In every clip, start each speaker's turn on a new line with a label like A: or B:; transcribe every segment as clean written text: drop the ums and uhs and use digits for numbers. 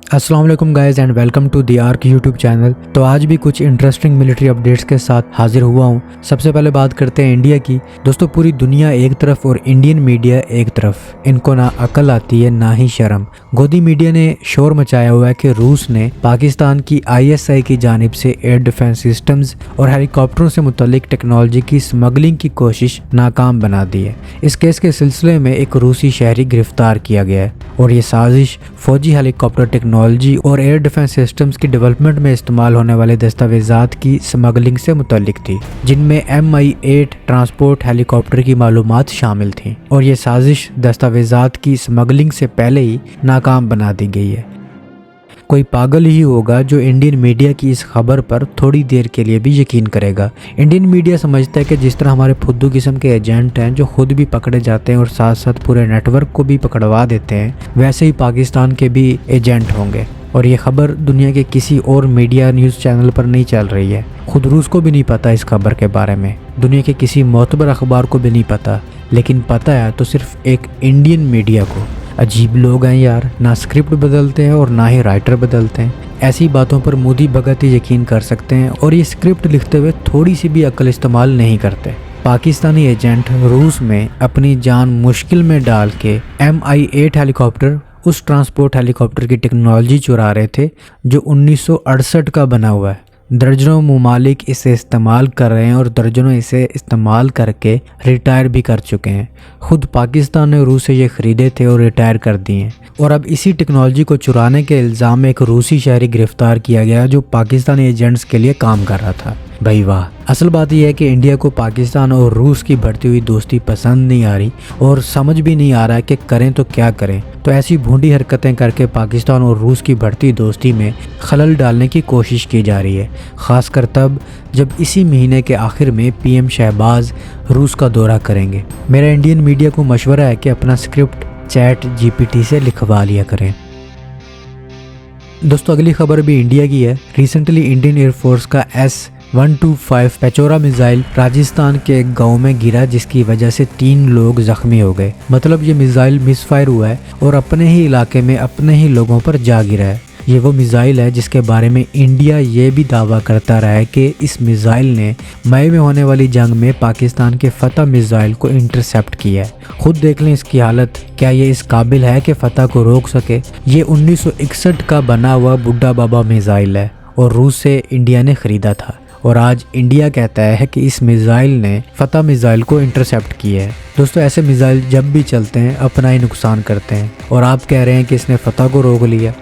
A: अस्सलाम वालेकुम guys and welcome to the Arc YouTube channel. तो आज भी कुछ इंटरेस्टिंग मिलिट्री अपडेट्स के साथ हाजिर हुआ हूँ। सबसे पहले बात करते हैं इंडिया की। दोस्तों, पूरी दुनिया एक तरफ और इंडियन मीडिया एक तरफ, इनको ना अकल आती है ना ही शर्म। गोदी मीडिया ने शोर मचाया हुआ है कि रूस ने पाकिस्तान की ISI की जानिब से एयर डिफेंस सिस्टम्स और हेलीकॉप्टरों से मुतल्लिक टेक्नोलॉजी की स्मगलिंग की कोशिश नाकाम बना दी है। इस केस के सिलसिले में एक रूसी शहरी गिरफ्तार किया गया है और ये साजिश फौजी हेलीकॉप्टर टेक्नोलॉजी और एयर डिफेंस सिस्टम्स की डेवलपमेंट में इस्तेमाल होने वाले दस्तावेजात की स्मगलिंग से मुतल्लिक थी, जिनमें MI-8 ट्रांसपोर्ट हेलीकॉप्टर की मालूमात शामिल थी और ये साजिश दस्तावेजात की स्मगलिंग से पहले ही नाकाम बना दी गई है। कोई पागल ही होगा जो इंडियन मीडिया की इस खबर पर थोड़ी देर के लिए भी यकीन करेगा। इंडियन मीडिया समझता है कि जिस तरह हमारे फुद्दू किस्म के एजेंट हैं जो खुद भी पकड़े जाते हैं और साथ साथ पूरे नेटवर्क को भी पकड़वा देते हैं, वैसे ही पाकिस्तान के भी एजेंट होंगे। और ये खबर दुनिया के किसी और मीडिया न्यूज़ चैनल पर नहीं चल रही है। खुद रूस को भी नहीं पता इस खबर के बारे में, दुनिया के किसी मोतबर अखबार को भी नहीं पता, लेकिन पता है तो सिर्फ एक इंडियन मीडिया को। अजीब लोग हैं यार, ना स्क्रिप्ट बदलते हैं और ना ही राइटर बदलते हैं। ऐसी बातों पर मोदी भगत ही यकीन कर सकते हैं और ये स्क्रिप्ट लिखते हुए थोड़ी सी भी अक्ल इस्तेमाल नहीं करते। पाकिस्तानी एजेंट रूस में अपनी जान मुश्किल में डाल के MI-8 हेलीकॉप्टर, उस ट्रांसपोर्ट हेलीकॉप्टर की टेक्नोलॉजी चुरा रहे थे जो 1968 का बना हुआ है। दर्जनों ममालिक इसे इस्तेमाल कर रहे हैं और दर्जनों इसे इस्तेमाल करके रिटायर भी कर चुके हैं। खुद पाकिस्तान ने रूस से ये ख़रीदे थे और रिटायर कर दिए हैं। और अब इसी टेक्नोलॉजी को चुराने के इल्ज़ाम में एक रूसी शहरी गिरफ्तार किया गया जो पाकिस्तानी एजेंट्स के लिए काम कर रहा था। भाई वाह। असल बात यह है कि इंडिया को पाकिस्तान और रूस की बढ़ती हुई दोस्ती पसंद नहीं आ रही और समझ भी नहीं आ रहा है कि करें तो क्या करें। तो ऐसी भोंडी हरकतें करके पाकिस्तान और रूस की बढ़ती दोस्ती में खलल डालने की कोशिश की जा रही है, ख़ासकर तब जब इसी महीने के आखिर में PM शहबाज रूस का दौरा करेंगे। मेरा इंडियन मीडिया को मशवरा है कि अपना स्क्रिप्ट ChatGPT से लिखवा लिया करें। दोस्तों, अगली खबर भी इंडिया की है। रिसेंटली इंडियन एयरफोर्स का S-125 पेचोरा मिसाइल राजस्थान के एक गांव में गिरा, जिसकी वजह से 3 लोग जख्मी हो गए। मतलब ये मिसाइल मिसफायर हुआ है और अपने ही इलाके में अपने ही लोगों पर जा गिरा है। ये वो मिसाइल है जिसके बारे में इंडिया ये भी दावा करता रहा है कि इस मिसाइल ने मई में होने वाली जंग में पाकिस्तान के फतह मिसाइल को इंटरसेप्ट किया है। खुद देख लें इसकी हालत, क्या ये इस काबिल है कि फतह को रोक सके? ये 1961 का बना हुआ बुड्ढा बाबा मिसाइल है और रूस से इंडिया ने ख़रीदा था और आज इंडिया कहता है कि इस मिसाइल ने फतह मिसाइल को इंटरसेप्ट किया है। दोस्तों, ऐसे मिसाइल जब भी चलते हैं अपना ही नुकसान करते हैं और आप कह रहे हैं कि इसने फतह को रोक लिया।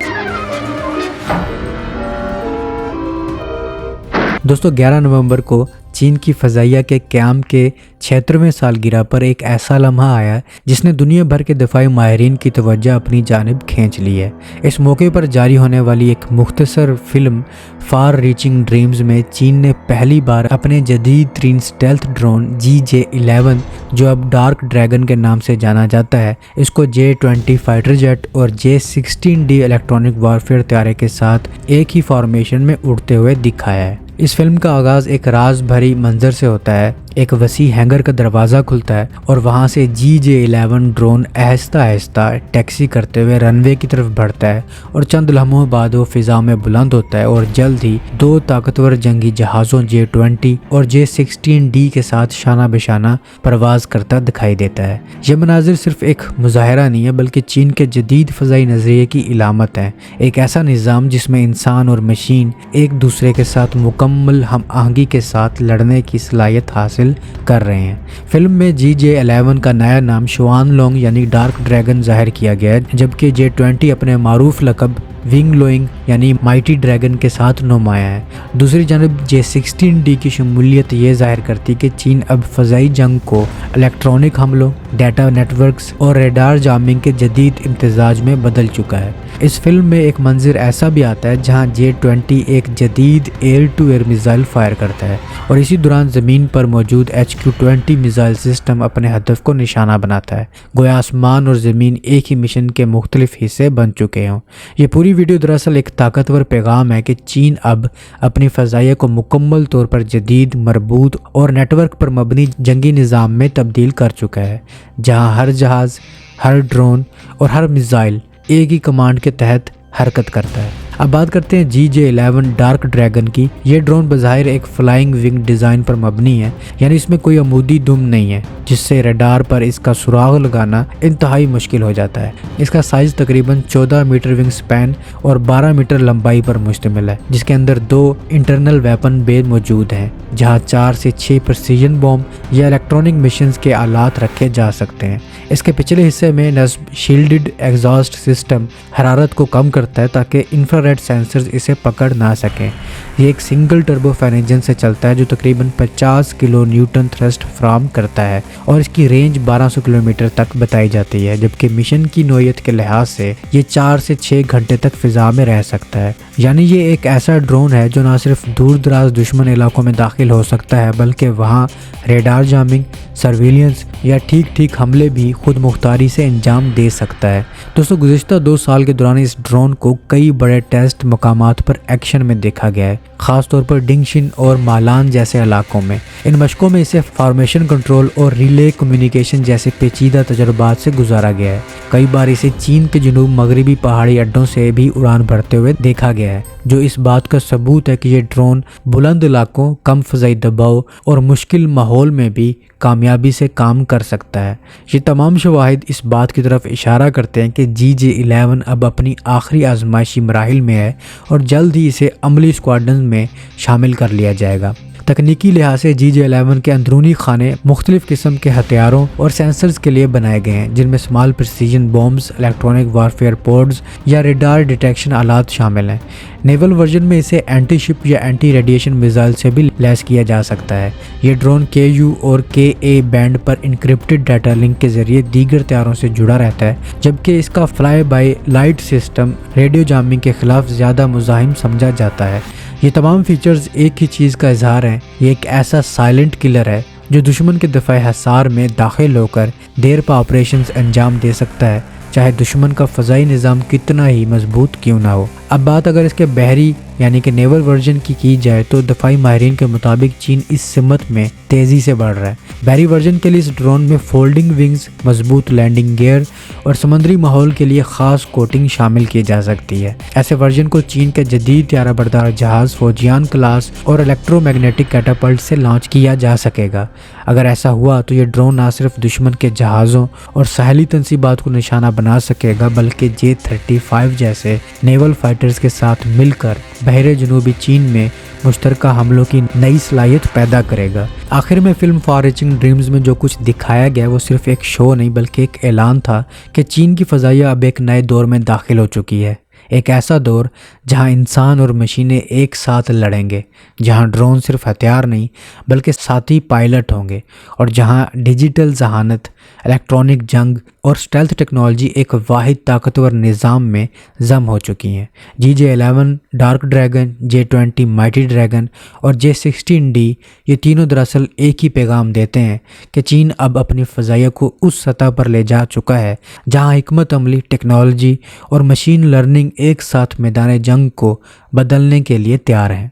A: दोस्तों, 11 नवंबर को चीन की फ़ज़ाइया के क़याम के 76वें सालगिरह पर एक ऐसा लम्हा आया जिसने दुनिया भर के दफ़ाई माहिरीन की तवज्जो अपनी जानिब खींच ली है। इस मौके पर जारी होने वाली एक मुख्तसर फिल्म फार रीचिंग ड्रीम्स में चीन ने पहली बार अपने जदीद तरीन स्टेल्थ ड्रोन GJ-11, जो अब डार्क ड्रैगन के नाम से जाना जाता है, इसको J-20 फाइटर जेट और J-16D इलेक्ट्रॉनिक वारफेयर तैयारे के साथ एक ही फॉर्मेशन में उड़ते हुए दिखाया है। इस फिल्म का आगाज़ एक राज भरी मंजर से होता है। एक वसी हैंगर का दरवाज़ा खुलता है और वहाँ से GJ-11 drone Aahista Aahista taxi करते हुए रनवे की तरफ बढ़ता है और चंद लम्हों बाद वो फ़िज़ा में बुलंद होता है और जल्द ही 2 ताकतवर जंगी जहाज़ों J-20 और J-16D के साथ शाना बेशाना परवाज़ करता दिखाई देता है। ये मनाजिर सिर्फ एक मुजाहरा नहीं है बल्कि चीन के जदीद फ़ज़ाई नज़रिए की इलामत है। एक ऐसा निज़ाम जिसमें इंसान और मशीन एक दूसरे के साथ मुकम्मल हम आहंगी के साथ लड़ने की सलाहियत हासिल कर रहे हैं। फिल्म में GJ-11 का नया नाम शुआन लोंग यानी डार्क ड्रैगन जाहिर किया गया है, जबकि J-20 अपने मारूफ लक़ब विंग लोइंग यानी माइटी ड्रैगन के साथ नुमाया है। दूसरी जानब J-16D की शमूलियत ये जाहिर करती कि चीन अब फ़ज़ाई जंग को इलेक्ट्रॉनिक हमलों, डाटा नेटवर्क्स और रेडार जामिंग के जदीद इम्तिजाज में बदल चुका है। इस फिल्म में एक मंजर ऐसा भी आता है जहां J-20 एक जदीद air to air missile fire करता है और इसी दौरान ज़मीन पर मौजूद HQ-20 मिसाइल सिस्टम अपने हदफ को निशाना बनाता है, गोया आसमान और ज़मीन एक ही मिशन के मुख्तलिफ हिस्से बन चुके हों। ये पूरी वीडियो दरअसल एक ताकतवर पैगाम है कि चीन अब अपनी फ़ज़ाइया को मुकम्मल तौर पर जदीद, मरबूत और नेटवर्क पर मबनी जंगी निज़ाम में तब्दील कर चुका है, जहां हर जहाज़, हर ड्रोन और हर मिसाइल एक ही कमांड के तहत حرکت کرتا ہے۔ اب بات کرتے ہیں GJ11 ڈارک ڈریگن کی۔ یہ ڈرون بظاہر ایک فلائنگ ونگ ڈیزائن پر مبنی ہے، یعنی اس میں کوئی عمودی دم نہیں ہے جس سے ریڈار پر اس کا سراغ لگانا انتہائی مشکل ہو جاتا ہے۔ اس کا سائز تقریباً 14 میٹر ونگ سپین اور 12 میٹر لمبائی پر مشتمل ہے، جس کے اندر 2 انٹرنل ویپن بے موجود ہیں، جہاں 4 سے 6 پرسیجن بوم یا الیکٹرونک مشنز کے آلات رکھے جا سکتے ہیں۔ اس کے پچھلے حصے میں نصب شیلڈڈ ایگزاسٹ سسٹم حرارت کو کم کرتا ہے تاکہ انفرارڈ سینسرز اسے پکڑ نہ سکیں۔ یہ ایک سنگل ٹربو فین انجن سے چلتا ہے جو تقریباً 50 کلو نیوٹن تھرسٹ فراہم کرتا ہے اور اس کی رینج 1200 کلومیٹر تک بتائی جاتی ہے، جبکہ مشن کی نوعیت کے لحاظ سے یہ 4 سے 6 گھنٹے تک فضا میں رہ سکتا ہے۔ یعنی یہ ایک ایسا ڈرون ہے جو نہ صرف دور دراز دشمن علاقوں میں داخل ہو سکتا ہے بلکہ وہاں ریڈار جامنگ، سرویلنس یا ٹھیک حملے بھی خود مختاری سے انجام دے سکتا ہے۔ دوستو گزشتہ 2 سال کے دوران اس ڈرون کو کئی بڑے ٹیسٹ مقامات پر ایکشن میں دیکھا گیا ہے، خاص طور پر ڈنگشن اور مالان جیسے علاقوں میں۔ ان مشقوں میں اسے فارمیشن کنٹرول اور ریلے کمیونیکیشن جیسے پیچیدہ تجربات سے گزارا گیا ہے۔ کئی بار اسے چین کے جنوب مغربی پہاڑی اڈوں سے بھی اڑان بھرتے ہوئے دیکھا گیا ہے، جو اس بات کا ثبوت ہے کہ یہ ڈرون بلند علاقوں، کم فضائی دباؤ اور مشکل ماحول میں بھی کامیابی سے کام کر سکتا ہے۔ یہ تمام شواہد اس بات کی طرف اشارہ کرتے ہیں کہ GJ11 اب اپنی آخری آزمائشی مراحل میں ہے اور جلد ہی اسے عملی اسکواڈرن میں شامل کر لیا جائے گا۔ تکنیکی لحاظ سے GJ11 کے اندرونی خانے مختلف قسم کے ہتھیاروں اور سینسرز کے لیے بنائے گئے ہیں، جن میں small precision bombs, electronic warfare pods یا ریڈار ڈیٹیکشن آلات شامل ہیں۔ نیول ورژن میں اسے اینٹی شپ یا اینٹی ریڈیشن میزائل سے بھی لیس کیا جا سکتا ہے۔ یہ ڈرون KU اور KA بینڈ پر انکرپٹڈ ڈیٹا لنک کے ذریعے دیگر طیاروں سے جڑا رہتا ہے، جبکہ اس کا fly by light system radio jamming کے خلاف زیادہ مزاحم سمجھا جاتا ہے۔ یہ تمام فیچرز ایک ہی چیز کا اظہار ہیں، یہ ایک ایسا سائلنٹ کلر ہے جو دشمن کے دفاعی حصار میں داخل ہو کر دیر پا آپریشنز انجام دے سکتا ہے، چاہے دشمن کا فضائی نظام کتنا ہی مضبوط کیوں نہ ہو۔ اب بات اگر اس کے بحری یعنی کہ نیول ورژن کی جائے تو دفاعی ماہرین کے مطابق چین اس سمت میں تیزی سے بڑھ رہا ہے۔ بحری ورژن کے لیے اس ڈرون میں فولڈنگ ونگز، مضبوط لینڈنگ گیئر اور سمندری ماحول کے لیے خاص کوٹنگ شامل کی جا سکتی ہے۔ ایسے ورژن کو چین کے جدید طیارہ بردار جہاز فوجیان کلاس اور الیکٹرو میگنیٹک کیٹاپلٹ سے لانچ کیا جا سکے گا۔ اگر ایسا ہوا تو یہ ڈرون نہ صرف دشمن کے جہازوں اور ساحلی تنصیبات کو نشانہ بنا سکے گا بلکہ J-35 جیسے نیول فائٹرز کے ساتھ مل کر بحیرہ جنوبی چین میں مشترکہ حملوں کی نئی صلاحیت پیدا کرے گا۔ آخر میں فلم فار ریچنگ ڈریمز میں جو کچھ دکھایا گیا وہ صرف ایک شو نہیں بلکہ ایک اعلان تھا کہ چین کی فضائیہ اب ایک نئے دور میں داخل ہو چکی ہے، ایک ایسا دور جہاں انسان اور مشینیں ایک ساتھ لڑیں گے، جہاں ڈرون صرف ہتھیار نہیں بلکہ ساتھی پائلٹ ہوں گے، اور جہاں ڈیجیٹل ذہانت، الیکٹرونک جنگ اور اسٹیلتھ ٹیکنالوجی ایک واحد طاقتور نظام میں ضم ہو چکی ہیں۔ GJ11 dark dragon, J-20 mighty dragon اور J-16D یہ تینوں دراصل ایک ہی پیغام دیتے ہیں کہ چین اب اپنی فضائیہ کو اس سطح پر لے جا چکا ہے جہاں حکمت عملی، ٹیکنالوجی اور مشین لرننگ ایک ساتھ میدان جنگ کو بدلنے کے لیے تیار ہیں۔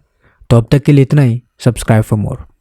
A: تو اب تک کے لیے اتنا ہی۔ Subscribe for more.